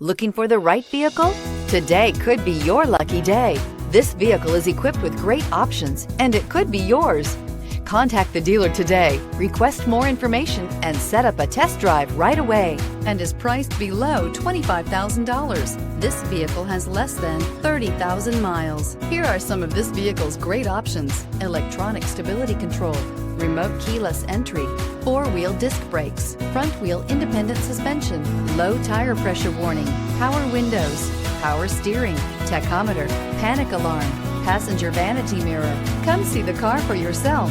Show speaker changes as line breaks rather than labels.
Looking for the right vehicle? Today could be your lucky day. This vehicle is equipped with great options, and it could be yours. Contact the dealer today, request more information, and set up a test drive right away, and is priced below $25,000. This vehicle has less than 30,000 miles. Here are some of this vehicle's great options: electronic stability control, remote keyless entry, four-wheel disc brakes, front-wheel independent suspension, low tire pressure warning, power windows, power steering, tachometer, panic alarm, passenger vanity mirror. Come see the car for yourself.